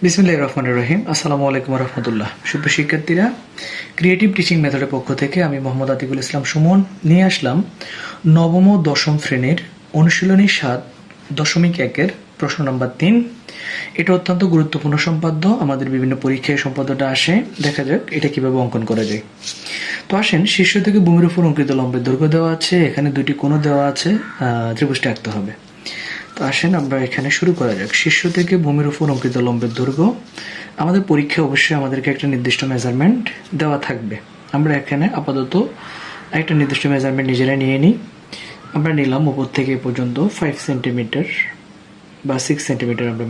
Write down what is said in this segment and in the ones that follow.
বিসমিল্লাহির রহমানির রহিম। আসসালামু আলাইকুম রহমতুল্লাহ। সুপ্রিয় শিক্ষার্থীরা, ক্রিয়েটিভ টিচিং মেথডের পক্ষ থেকে আমি মোহাম্মদ আতিকুল ইসলাম সুমন নিয়ে আসলাম নবম ও দশম শ্রেণীর অনুশীলনী ৭.১-এর প্রশ্ন নাম্বার ৩। এটা অত্যন্ত গুরুত্বপূর্ণ সম্পাদ্য। আমাদের বিভিন্ন পরীক্ষায় সম্পাদ্যটা আসে। দেখা যাক এটা কিভাবে অঙ্কন করা যায়। তো আসেন, শীর্ষ থেকে ভূমির উপর অঙ্কিত লম্বের দৈর্ঘ্য দেওয়া আছে, এখানে দুটি কোণ দেওয়া আছে, ত্রিভুজটা আঁকতে হবে। তো আসেন আমরা এখানে শুরু করা যাক। শীর্ষ থেকে ভূমির উপর অঙ্কিত লম্বের দৈর্ঘ্য। আমাদের পরীক্ষায় অবশ্যই আমাদেরকে একটা নির্দিষ্ট মেজারমেন্ট দেওয়া থাকবে। আমরা এখানে আপাতত একটা নির্দিষ্ট মেজারমেন্ট নিজেরা নিয়ে নিই। আমরা নিলাম উপর থেকে এ পর্যন্ত 5 সেন্টিমিটার বা 6 সেন্টিমিটার আমরা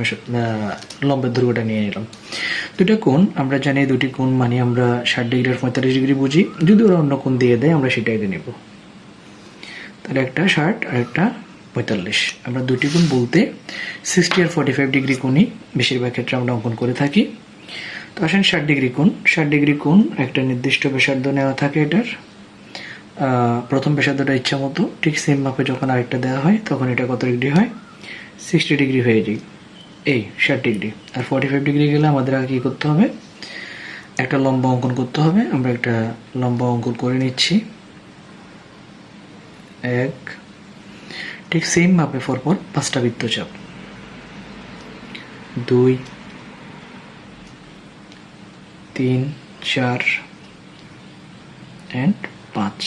লম্বের দৈর্ঘ্যটা নিয়ে নিলাম। দুটা কোণ আমরা জানি, দুটি কোণ মানে আমরা 60 ডিগ্রি আর 45 ডিগ্রি বুঝি। যদি ওরা অন্য কোণ দিয়ে দেয় আমরা সেটাই দিয়ে নেব। তাহলে একটা 60 আর একটা 45। আমরা দুটি কোণ বলতে 60 আর 45 ডিগ্রি কোণই বেশিরভাগ ক্ষেত্রে আমরা অঙ্কন করে থাকি। তো আসেন 60 ডিগ্রি কোণ। 60 ডিগ্রি কোণ একটা নির্দিষ্ট ব্যাসার্ধ নেওয়া থাকে এটার। প্রথম ব্যাসার্ধটা ইচ্ছা মতো, ঠিক সেম মাপে যখন আরেকটা দেওয়া হয় তখন এটা কত ডিগ্রি হয়? 60 ডিগ্রি হয়ে যায়। এই 60 ডিগ্রি আর 45 ডিগ্রি গেলে আমাদের আগে কী করতে হবে? একটা লম্বা অঙ্কন করতে হবে। আমরা একটা লম্বা অঙ্কন করে নিচ্ছি। এক, ঠিক সেম মাপে পরপর 5টা বৃত্তচাপ। 2, 3, 4 and 5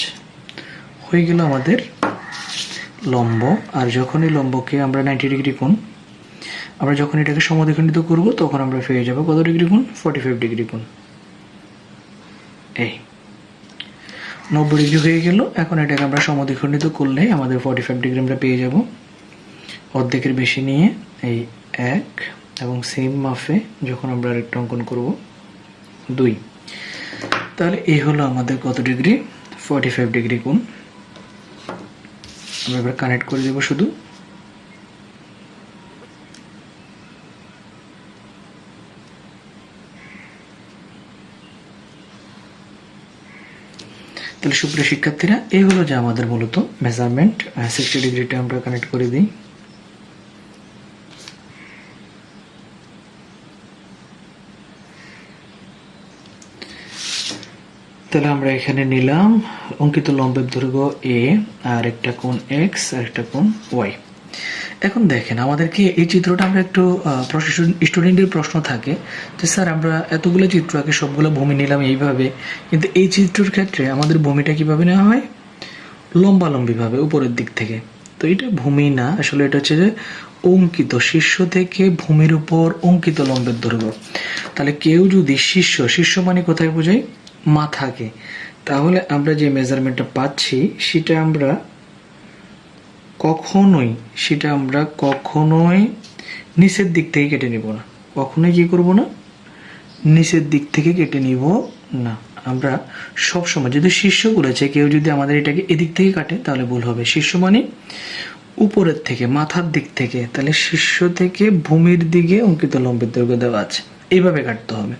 হয়ে গেল আমাদের লম্ব। আর যখন এই লম্বকে আমরা 90 ডিগ্রি কোণ, আমরা যখন এটাকে সমদ্বিখণ্ডিত করব তখন আমরা পেয়ে যাব কত ডিগ্রি কোণ? 45 ডিগ্রি কোণ। এই 90 ডিগ্রি হয়ে গেল। এখন এটাকে আমরা সমদ্বিখণ্ডিত করলে আমাদের 45 ডিগ্রি আমরা পেয়ে যাব। অর্ধেকের বেশি নিয়ে এই 1 এবং সেম মাপে যখন আমরা আরেকটা অঙ্কন করব 2, তাহলে এই হলো আমাদের কত ডিগ্রি? 45 ডিগ্রি কোণ। আমরা এবার কানেক্ট করে দেব শুধু। তাহলে সুপ্রিয় শিক্ষার্থীরা, এই হলো যে আমাদের মূলত মেজারমেন্ট। 60 ডিগ্রিটা আমরা কানেক্ট করে দিই। তাহলে আমরা এখানে নিলাম অঙ্কিত লম্বের দৈর্ঘ্য এ, আর একটা কোণ এক্স আর একটা কোণ ওয়াই। এখন দেখেন, আমাদেরকে এই চিত্রটা আমরা একটু স্টুডেন্টের প্রশ্ন থাকে যে স্যার আমরা এতগুলো চিত্র আগে সবগুলো ভূমি নিলাম এইভাবে, কিন্তু এই চিত্রের ক্ষেত্রে আমাদের ভূমিটা কিভাবে নেওয়া হয়? লম্বালম্বিভাবে উপরের দিক থেকে। তো এটা ভূমি না, আসলে এটা হচ্ছে যে অঙ্কিত, শীর্ষ থেকে ভূমির উপর অঙ্কিত লম্বের দৈর্ঘ্য। তাহলে কেউ যদি শীর্ষ মানে কোথায় বোঝায়? মাথাকে। তাহলে আমরা যে মেজারমেন্টটা পাচ্ছি সেটা আমরা কখনোই নিচের দিক থেকে কেটে নিব না। কখনোই কি করব না? নিচের দিক থেকে কেটে নিব না। আমরা সবসময়, যদি শীর্ষ বলেছে, কেউ যদি আমাদের এটাকে এদিক থেকে কাটে তাহলে ভুল হবে। শীর্ষ মানে উপরের থেকে, মাথার দিক থেকে। তাহলে শীর্ষ থেকে ভূমির দিকে অঙ্কিত লম্বের দৈর্ঘ্য দেওয়া আছে, এইভাবে কাটতে হবে।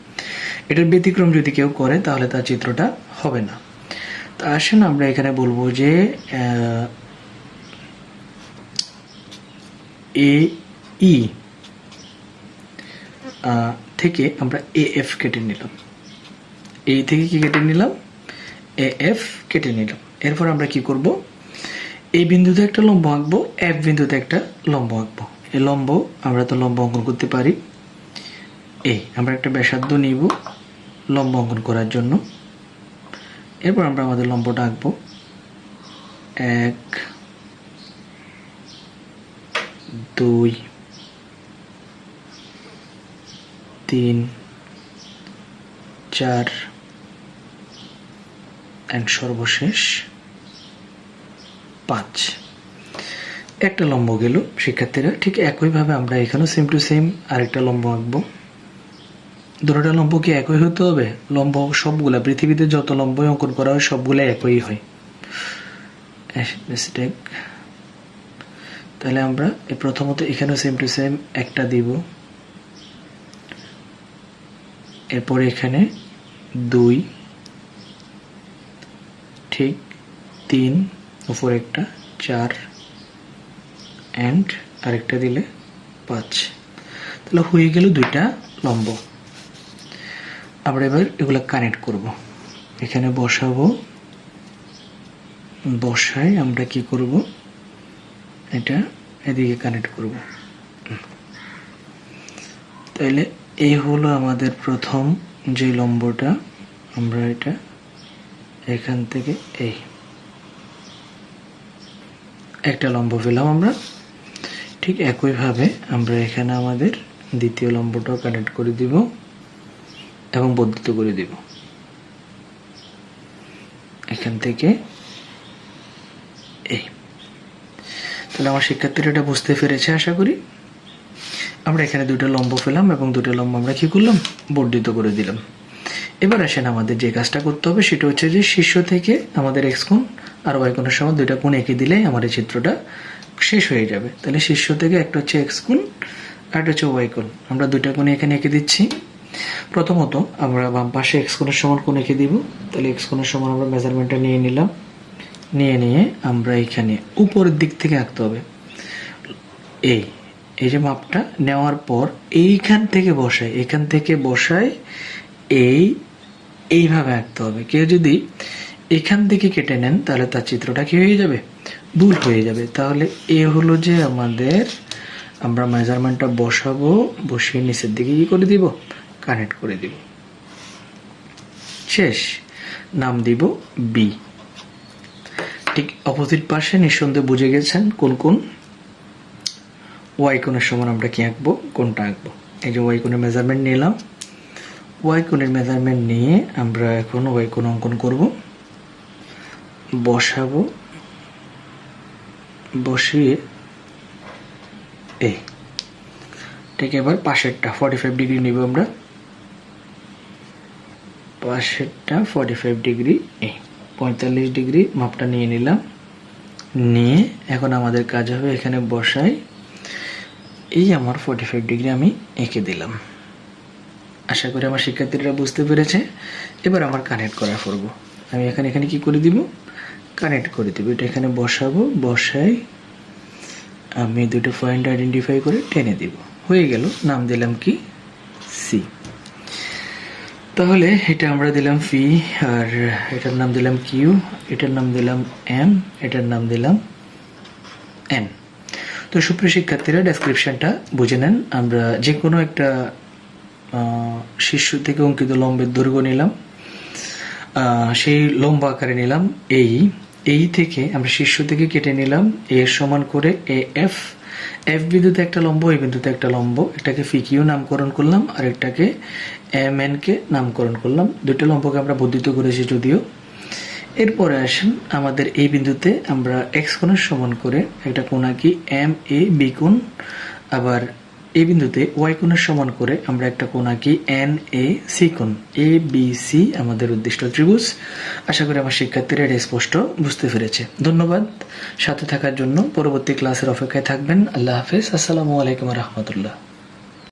এটার ব্যতিক্রম যদি কেউ করে তাহলে তার চিত্রটা হবে না। তা আসেন আমরা এখানে বলবো যে এ ই থেকে আমরা এ এফ কেটে নিলাম। এই থেকে কি কেটে নিলাম? এ এফ কেটে নিলাম। এরপর আমরা কি করব? এই বিন্দুতে একটা লম্ব আঁকবো, এফ বিন্দুতে একটা লম্ব আঁকবো। এই লম্ব, আমরা তো লম্ব অঙ্কন করতে পারি। এই আমরা একটা ব্যাসার্ধ নিব লম্ব অঙ্কন করার জন্য। এরপর আমরা আমাদের লম্বটা আঁকবো। 1, 2, 3, 4 and সর্বশেষ 5। একটা লম্ব গেল। শিক্ষার্থীরা, ঠিক একইভাবে আমরা এখানেও সেম টু সেম আরেকটা লম্ব আঁকবো। দুটোটা লম্ব কি একই হতে হবে? লম্ব সবগুলা, পৃথিবীতে যত লম্বই অঙ্কন করা হয় সবগুলো একই হয়। মিস্টেক। তাহলে আমরা প্রথমত এখানেও সেম টু সেম একটা দিব। এরপরে এখানে 2, ঠিক 3, উপরে একটা 4 অ্যান্ড আরেকটা দিলে 5। তাহলে হয়ে গেল দুইটা লম্ব। আমরা এবার এগুলো কানেক্ট করব। এখানে বসাবো, বসাই আমরা কি করব, এটা এদিকে কানেক্ট করব। তাইলে এই হলো আমাদের প্রথম যে লম্বটা, আমরা এটা এখান থেকে এই একটা লম্ব পেলাম আমরা। ঠিক একইভাবে আমরা এখানে আমাদের দ্বিতীয় লম্বটাও কানেক্ট করে দিব এবং বর্ধিত করে দিব এখান থেকে এই। তাহলে আমার শিক্ষার্থীরা এটা বুঝতে পেরেছে আশা করি। আমরা এখানে দুটো লম্ব পেলাম এবং দুটো লম্ব আমরা কি করলাম, বর্ধিত করে দিলাম। এবার আসেন আমাদের যে কাজটা করতে হবে সেটা হচ্ছে যে শীর্ষ থেকে আমাদের এক্স কোণ আর ওয়াই কোণের সমান দুইটা কোণ এঁকে দিলেই আমার এই চিত্রটা শেষ হয়ে যাবে। তাহলে শীর্ষ থেকে একটা হচ্ছে এক্স কোণ আর একটা হচ্ছে ওয়াই কোণ, আমরা দুইটা কোণ এখানে এঁকে দিচ্ছি। প্রথমত আমরা বাম পাশে এক্স কোণের সমান কোণ এঁকে দিব। তাহলে এক্স কোণের সমান আমরা মেজারমেন্টটা নিয়ে নিলাম, নিয়ে আমরা এখানে উপরের দিক থেকে আঁকতে হবে। এই যে মাপটা নেওয়ার পর এইখান থেকে বসাই এইভাবে আঁকতে হবে। কেউ যদি এখান থেকে কেটে নেন তাহলে তার চিত্রটা কি হয়ে যাবে, ভুল হয়ে যাবে। তাহলে এ হলো যে আমাদের, আমরা মেজারমেন্টটা বসাবো, বসিয়ে নিচের দিকে কি করে দিব, কানেক্ট করে দিব। শেষ, নাম দিব বি। ঠিক অপোজিট পাশে নিঃসন্দেহে বুঝে গেছেন কোন কোন ওয়াই কোণের সমান আমরা কি আঁকবো, কোনটা আঁকবো। এই যে ওয়াই কোণের মেজারমেন্ট নিলাম, ওয়াই কোণের মেজারমেন্ট নিয়ে আমরা এখন ওয়াই কোণ অঙ্কন করব। বসাবো, বসিয়ে এই ঠিক এবার পাশেরটা 45 ডিগ্রি নিব আমরা, পাশেরটা 45 ডিগ্রি, এই 45 ডিগ্রি মাপটা নিয়ে নিলাম। নিয়ে এখন আমাদের কাজ হবে এখানে বসাই, এই আমার 45 ডিগ্রি আমি এঁকে দিলাম। আশা করি আমার শিক্ষার্থীরা বুঝতে পেরেছে। এবার আমার কানেক্ট করা করব। আমি এখানে কি করে দিব, কানেক্ট করে দিব। এটা এখানে বসাবো, বসাই আমি দুটো পয়েন্ট আইডেন্টিফাই করে টেনে দিব, হয়ে গেল। নাম দিলাম কি, সি। তাহলে এটা আমরা দিলাম পি, আর এটার নাম দিলাম কিউ, এটার নাম দিলাম এম, এটার নাম দিলাম এন। তো সুপ্রিয় শিক্ষার্থীরা ডেসক্রিপশনটা বুঝে নেন। আমরা যে কোনো একটা শীর্ষ থেকে অঙ্কিত লম্বের দৈর্ঘ্য নিলাম, সেই লম্ব আকারে নিলাম এই থেকে আমরা শীর্ষ থেকে কেটে নিলাম এর সমান করে এ এফ, এফ বিন্দুতে একটা লম্ব, এই বিন্দুতে একটা লম্ব, এটাকে ফি কিউ নামকরণ করলাম আর একটাকে এম এন কে নামকরণ করলাম। দুটো লম্বকে আমরা বর্ধিত করেছি যদিও। এরপরে আসেন আমাদের এই বিন্দুতে আমরা এক্স কোণের সমান করে একটা কোণ আঁকি এম এ বি কোণ, আবার এই বিন্দুতে ওয়াই কোণের সমান করে আমরা একটা কোণ আঁকি এন এ সি কোণ। এ বি সি আমাদের উদ্দিষ্ট ত্রিভুজ। আশা করি আমার শিক্ষার্থীরা এটা স্পষ্ট বুঝতে পেরেছে। ধন্যবাদ সাথে থাকার জন্য। পরবর্তী ক্লাসের অপেক্ষায় থাকবেন। আল্লাহ হাফেজ। আসসালামু আলাইকুম রহমতুল্লাহ।